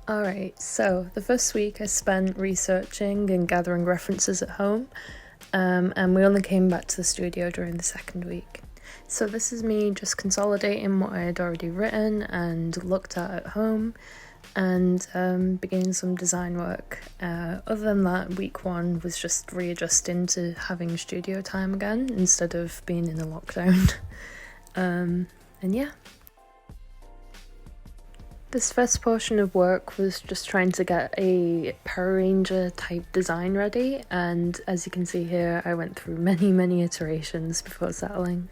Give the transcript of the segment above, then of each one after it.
Alright, so the first week I spent researching and gathering references at home, and we only came back to the studio during the second week. So this is me just consolidating what I had already written and looked at home, and beginning some design work. Other than that, week one was just readjusting to having studio time again instead of being in a lockdown. And yeah. This first portion of work was just trying to get a Power Ranger type design ready, and as you can see here, I went through many iterations before settling.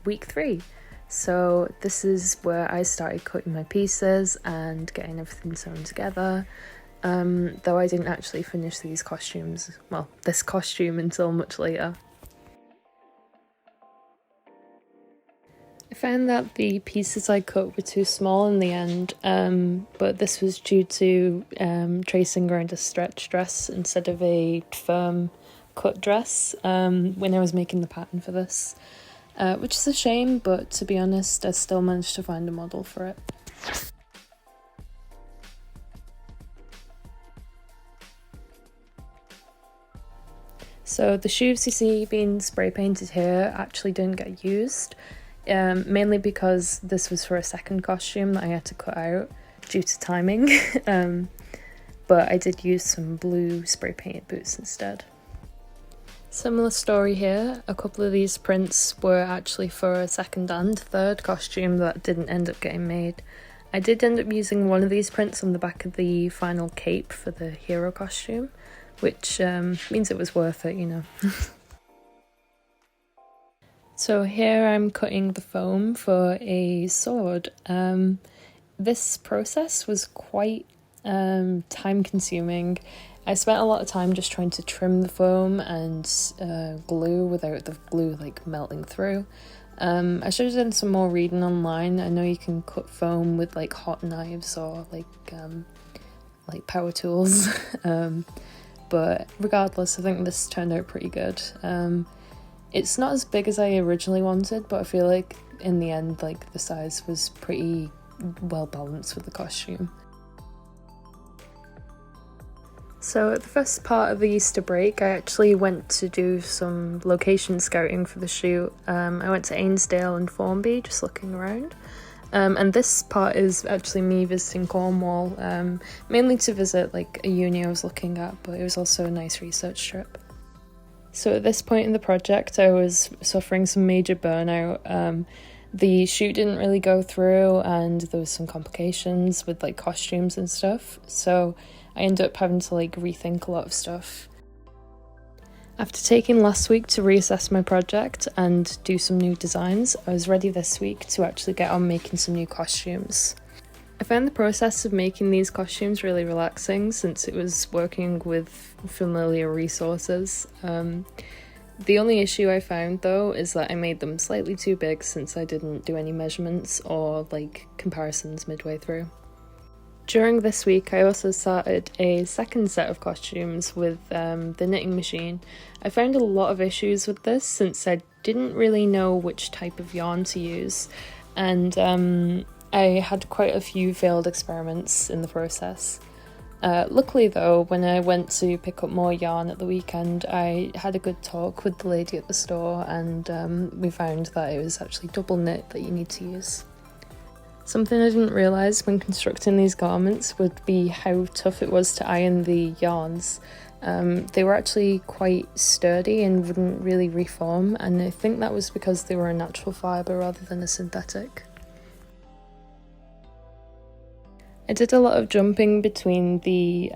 Week 3. So this is where I started cutting my pieces and getting everything sewn together, though I didn't actually finish these costumes, well, this costume until much later. I found that the pieces I cut were too small in the end, but this was due to tracing around a stretch dress instead of a firm cut dress when I was making the pattern for this, which is a shame, but to be honest, I still managed to find a model for it. So the shoes you see being spray painted here actually didn't get used. Mainly because this was for a second costume that I had to cut out due to timing, but I did use some blue spray painted boots instead. Similar story here, a couple of these prints were actually for a second and third costume that didn't end up getting made. I did end up using one of these prints on the back of the final cape for the hero costume, which means it was worth it, you know. So here I'm cutting the foam for a sword. This process was quite time consuming. I spent a lot of time just trying to trim the foam and glue without the glue like melting through. I should have done some more reading online. I know you can cut foam with like hot knives or like power tools, but regardless, I think this turned out pretty good. It's not as big as I originally wanted, but I feel like in the end, like, the size was pretty well balanced with the costume. So at the first part of the Easter break, I actually went to do some location scouting for the shoot. I went to Ainsdale and Formby, just looking around. And this part is actually me visiting Cornwall, mainly to visit like a uni I was looking at, but it was also a nice research trip. So at this point in the project, I was suffering some major burnout. The shoot didn't really go through, and there was some complications with like costumes and stuff, so I ended up having to like rethink a lot of stuff. After taking last week to reassess my project and do some new designs, I was ready this week to actually get on making some new costumes. I found the process of making these costumes really relaxing since it was working with familiar resources. The only issue I found though is that I made them slightly too big since I didn't do any measurements or like comparisons midway through. During this week I also started a second set of costumes with the knitting machine. I found a lot of issues with this since I didn't really know which type of yarn to use, and I had quite a few failed experiments in the process. Luckily though, when I went to pick up more yarn at the weekend, I had a good talk with the lady at the store, and we found that it was actually double knit that you need to use. Something I didn't realise when constructing these garments would be how tough it was to iron the yarns. They were actually quite sturdy and wouldn't really reform, and I think that was because they were a natural fibre rather than a synthetic. I did a lot of jumping between the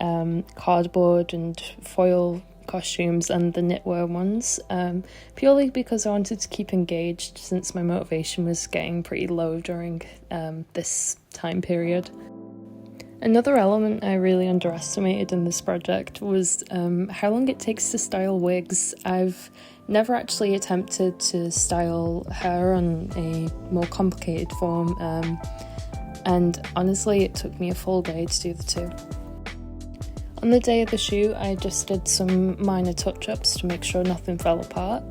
cardboard and foil costumes and the knitwear ones, purely because I wanted to keep engaged since my motivation was getting pretty low during this time period. Another element I really underestimated in this project was how long it takes to style wigs. I've never actually attempted to style hair on a more complicated form, and honestly it took me a full day to do the two. On the day of the shoot I just did some minor touch-ups to make sure nothing fell apart,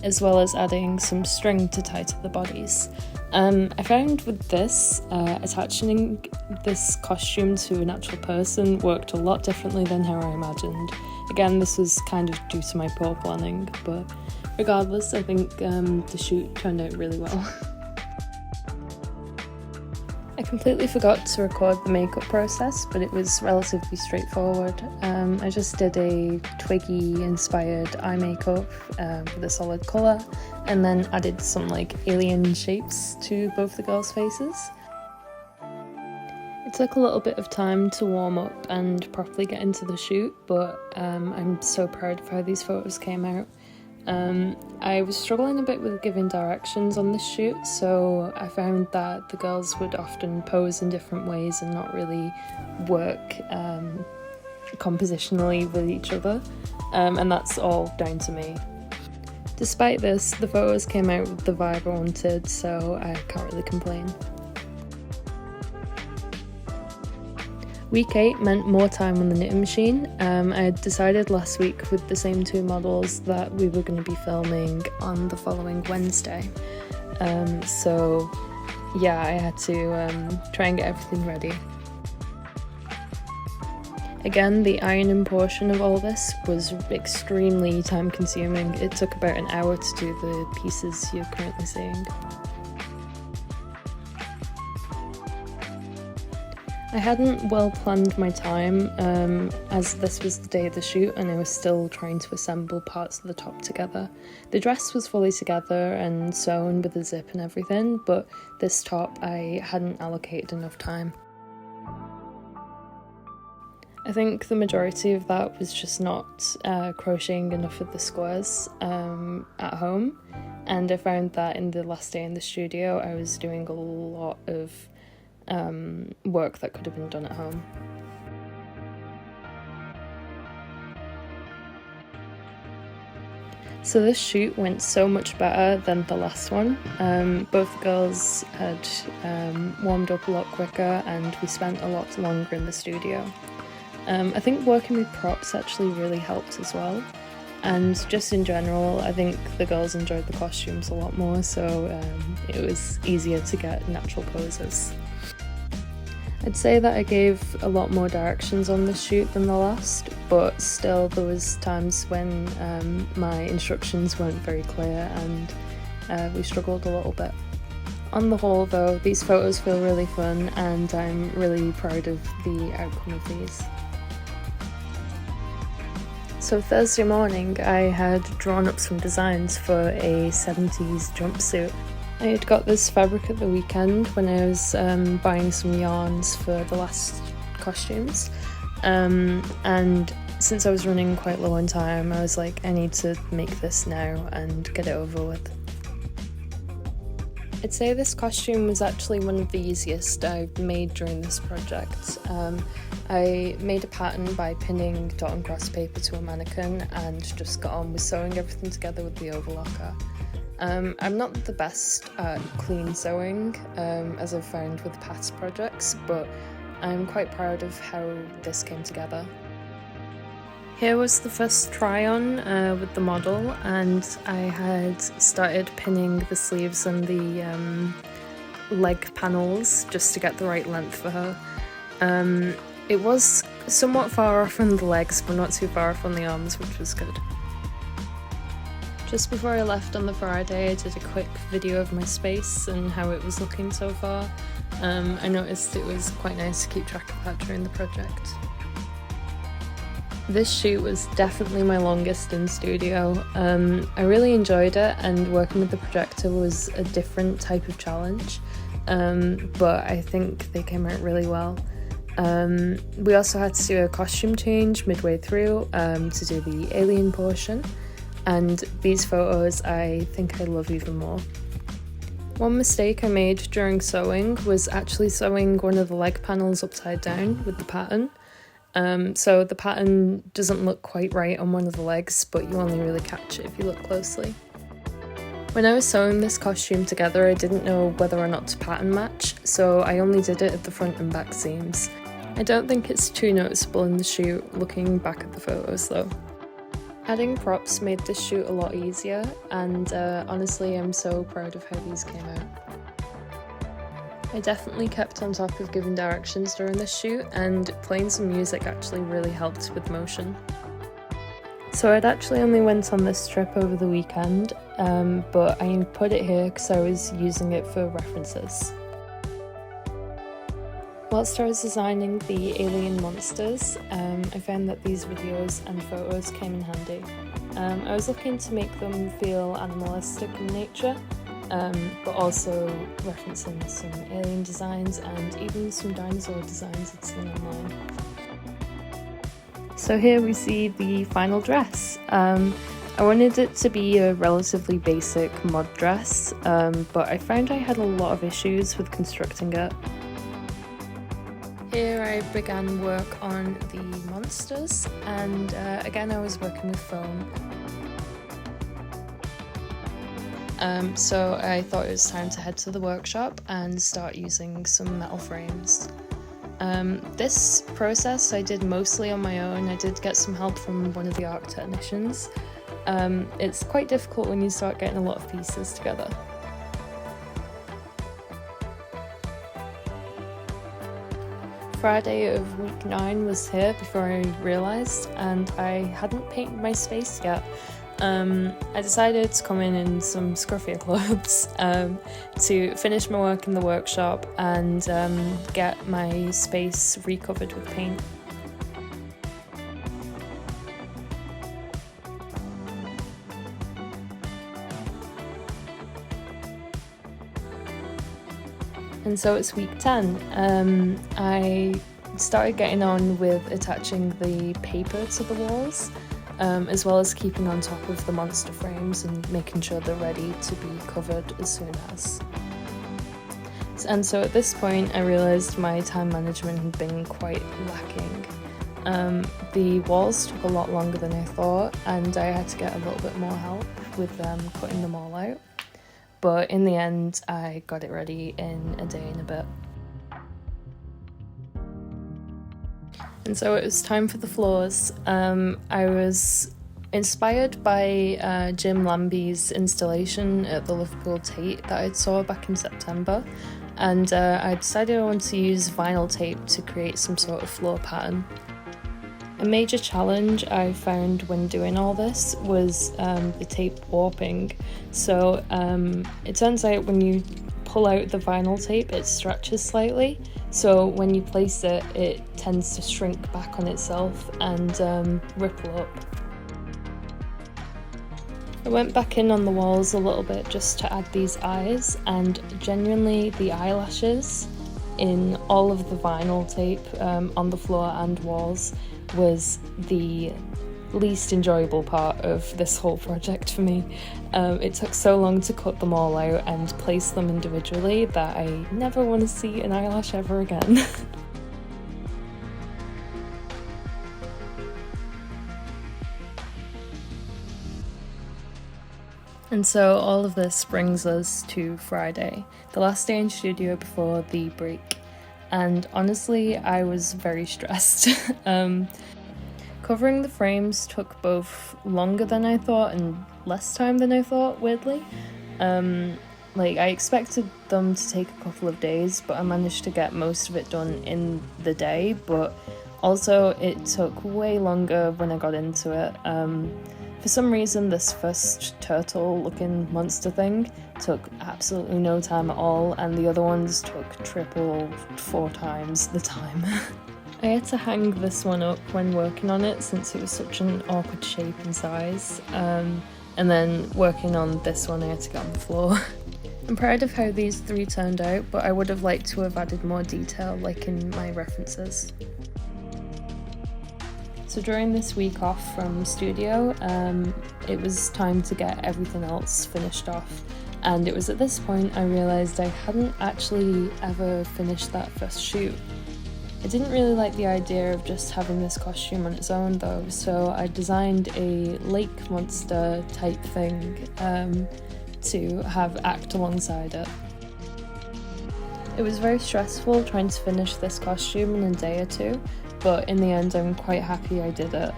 as well as adding some string to tie to the bodies. I found with this, attaching this costume to an actual person worked a lot differently than how I imagined. Again, this was kind of due to my poor planning, but regardless, I think the shoot turned out really well. I completely forgot to record the makeup process, but it was relatively straightforward. I just did a Twiggy-inspired eye makeup with a solid colour, and then added some alien shapes to both the girls' faces. It took a little bit of time to warm up and properly get into the shoot, but I'm so proud of how these photos came out. I was struggling a bit with giving directions on this shoot, so I found that the girls would often pose in different ways and not really work compositionally with each other, and that's all down to me. Despite this, the photos came out with the vibe I wanted, so I can't really complain. Week 8 meant more time on the knitting machine. I had decided last week with the same two models that we were going to be filming on the following Wednesday. So yeah, I had to try and get everything ready. Again, the ironing portion of all this was extremely time consuming. It took about an hour to do the pieces you're currently seeing. I hadn't well planned my time, as this was the day of the shoot and I was still trying to assemble parts of the top together. The dress was fully together and sewn with a zip and everything, but this top I hadn't allocated enough time. I think the majority of that was just not crocheting enough of the squares at home, and I found that in the last day in the studio I was doing a lot of work that could have been done at home. So this shoot went so much better than the last one. Both girls had warmed up a lot quicker and we spent a lot longer in the studio. I think working with props actually really helped as well, and just in general I think the girls enjoyed the costumes a lot more, so it was easier to get natural poses. I'd say that I gave a lot more directions on this shoot than the last, but still there was times when my instructions weren't very clear and we struggled a little bit. On the whole though, these photos feel really fun and I'm really proud of the outcome of these. So Thursday morning I had drawn up some designs for a 70s jumpsuit. I had got this fabric at the weekend when I was buying some yarns for the last costumes, and since I was running quite low on time I was like, I need to make this now and get it over with. I'd say this costume was actually one of the easiest I've made during this project. I made a pattern by pinning dot and cross paper to a mannequin and just got on with sewing everything together with the overlocker. I'm not the best at clean sewing, as I've found with past projects, but I'm quite proud of how this came together. Here was the first try on with the model, and I had started pinning the sleeves and the leg panels just to get the right length for her. It was somewhat far off on the legs, but not too far off on the arms, which was good. Just before I left on the Friday, I did a quick video of my space and how it was looking so far. I noticed it was quite nice to keep track of that during the project. This shoot was definitely my longest in studio. I really enjoyed it, and working with the projector was a different type of challenge, but I think they came out really well. We also had to do a costume change midway through to do the alien portion. And these photos I think I love even more. One mistake I made during sewing was actually sewing one of the leg panels upside down with the pattern. So the pattern doesn't look quite right on one of the legs, but you only really catch it if you look closely. When I was sewing this costume together, I didn't know whether or not to pattern match, so I only did it at the front and back seams. I don't think it's too noticeable in the shoot, looking back at the photos though. Adding props made this shoot a lot easier, and honestly I'm so proud of how these came out. I definitely kept on top of giving directions during this shoot, and playing some music actually really helped with motion. So I'd actually only went on this trip over the weekend, but I put it here because I was using it for references. Whilst I was designing the alien monsters, I found that these videos and photos came in handy. I was looking to make them feel animalistic in nature, but also referencing some alien designs and even some dinosaur designs I'd seen online. So here we see the final dress. I wanted it to be a relatively basic mod dress, but I found I had a lot of issues with constructing it. Here I began work on the monsters, and again I was working with foam. So I thought it was time to head to the workshop and start using some metal frames. This process I did mostly on my own. I did get some help from one of the ARC technicians. It's quite difficult when you start getting a lot of pieces together. Friday of week 9 was here before I realised, and I hadn't painted my space yet. I decided to come in some scruffier clothes to finish my work in the workshop and get my space recovered with paint. And so it's week 10. I started getting on with attaching the paper to the walls, as well as keeping on top of the monster frames and making sure they're ready to be covered as soon as. And so at this point I realised my time management had been quite lacking. The walls took a lot longer than I thought, and I had to get a little bit more help with cutting them all out. But in the end, I got it ready in a day and a bit. And so it was time for the floors. I was inspired by Jim Lambie's installation at the Liverpool Tate that I saw back in September, and I decided I wanted to use vinyl tape to create some sort of floor pattern. A major challenge I found when doing all this was the tape warping. So it turns out when you pull out the vinyl tape, it stretches slightly. So when you place it, it tends to shrink back on itself and ripple up. I went back in on the walls a little bit just to add these eyes, and genuinely the eyelashes in all of the vinyl tape on the floor and walls was the least enjoyable part of this whole project for me. It took so long to cut them all out and place them individually that I never want to see an eyelash ever again. And so all of this brings us to Friday, the last day in studio before the break. And honestly, I was very stressed. Covering the frames took both longer than I thought and less time than I thought, weirdly. I expected them to take a couple of days, but I managed to get most of it done in the day, but also it took way longer when I got into it. For some reason, this first turtle-looking monster thing took absolutely no time at all, and the other ones took 4 times the time. I had to hang this one up when working on it since it was such an awkward shape and size, and then working on this one I had to get on the floor. I'm proud of how these 3 turned out, but I would have liked to have added more detail like in my references. So during this week off from studio, it was time to get everything else finished off, and it was at this point I realised I hadn't actually ever finished that first shoot. I didn't really like the idea of just having this costume on its own though, so I designed a lake monster type thing to have act alongside it. It was very stressful trying to finish this costume in a day or two, but in the end I'm quite happy I did it.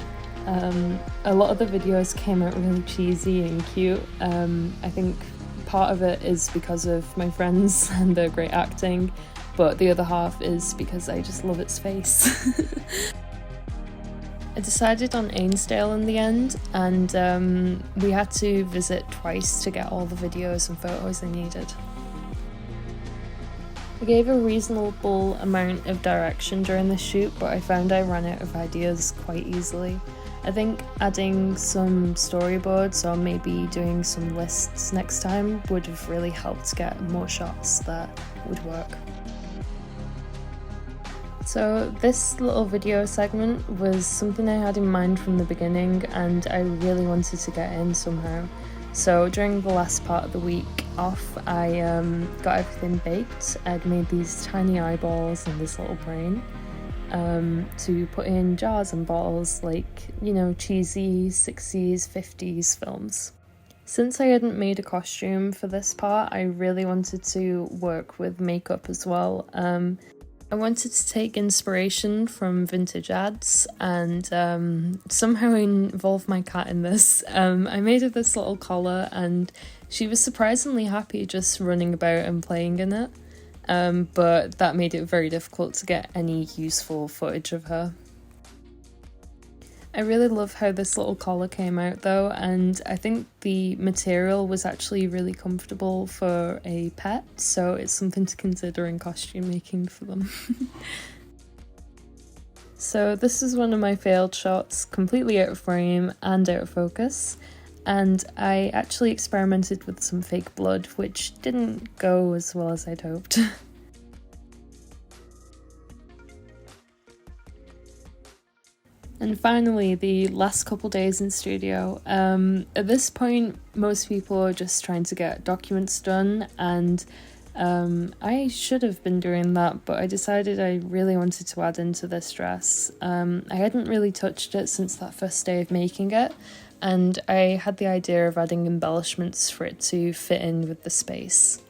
A lot of the videos came out really cheesy and cute. I think part of it is because of my friends and their great acting, but the other half is because I just love its face. I decided on Ainsdale in the end, and we had to visit twice to get all the videos and photos I needed. I gave a reasonable amount of direction during the shoot, but I found I ran out of ideas quite easily. I think adding some storyboards or maybe doing some lists next time would have really helped get more shots that would work. So this little video segment was something I had in mind from the beginning, and I really wanted to get in somehow. So during the last part of the week off, I got everything baked. I'd made these tiny eyeballs and this little brain to put in jars and bottles, like, you know, cheesy 60s, 50s films. Since I hadn't made a costume for this part, I really wanted to work with makeup as well. I wanted to take inspiration from vintage ads and somehow involve my cat in this. I made her this little collar and she was surprisingly happy just running about and playing in it, but that made it very difficult to get any useful footage of her. I really love how this little collar came out though, and I think the material was actually really comfortable for a pet, so it's something to consider in costume making for them. So this is one of my failed shots, completely out of frame and out of focus, and I actually experimented with some fake blood, which didn't go as well as I'd hoped. And finally, the last couple days in studio. At this point, most people are just trying to get documents done, and I should have been doing that, but I decided I really wanted to add into this dress. I hadn't really touched it since that first day of making it, and I had the idea of adding embellishments for it to fit in with the space.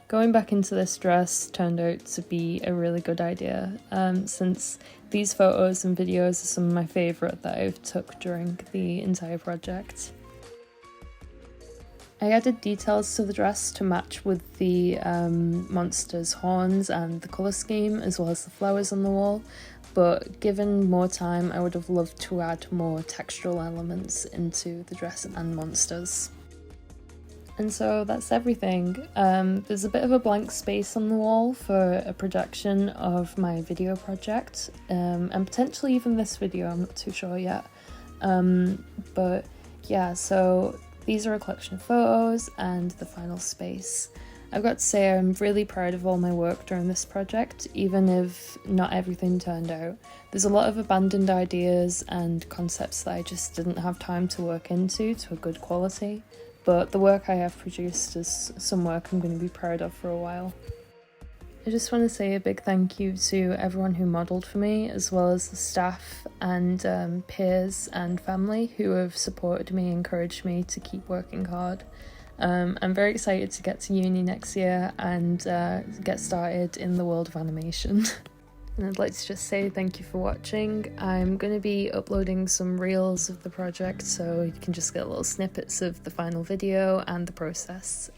Going back into this dress turned out to be a really good idea, since these photos and videos are some of my favourite that I've took during the entire project. I added details to the dress to match with the monster's horns and the colour scheme, as well as the flowers on the wall, but given more time I would have loved to add more textural elements into the dress and monsters. And so that's everything. There's a bit of a blank space on the wall for a projection of my video project, and potentially even this video, I'm not too sure yet. But yeah, so these are a collection of photos and the final space. I've got to say I'm really proud of all my work during this project, even if not everything turned out. There's a lot of abandoned ideas and concepts that I just didn't have time to work into to a good quality. But the work I have produced is some work I'm going to be proud of for a while. I just want to say a big thank you to everyone who modelled for me, as well as the staff and peers and family who have supported me and encouraged me to keep working hard. I'm very excited to get to uni next year and get started in the world of animation. And I'd like to just say thank you for watching. I'm going to be uploading some reels of the project, so you can just get little snippets of the final video and the process.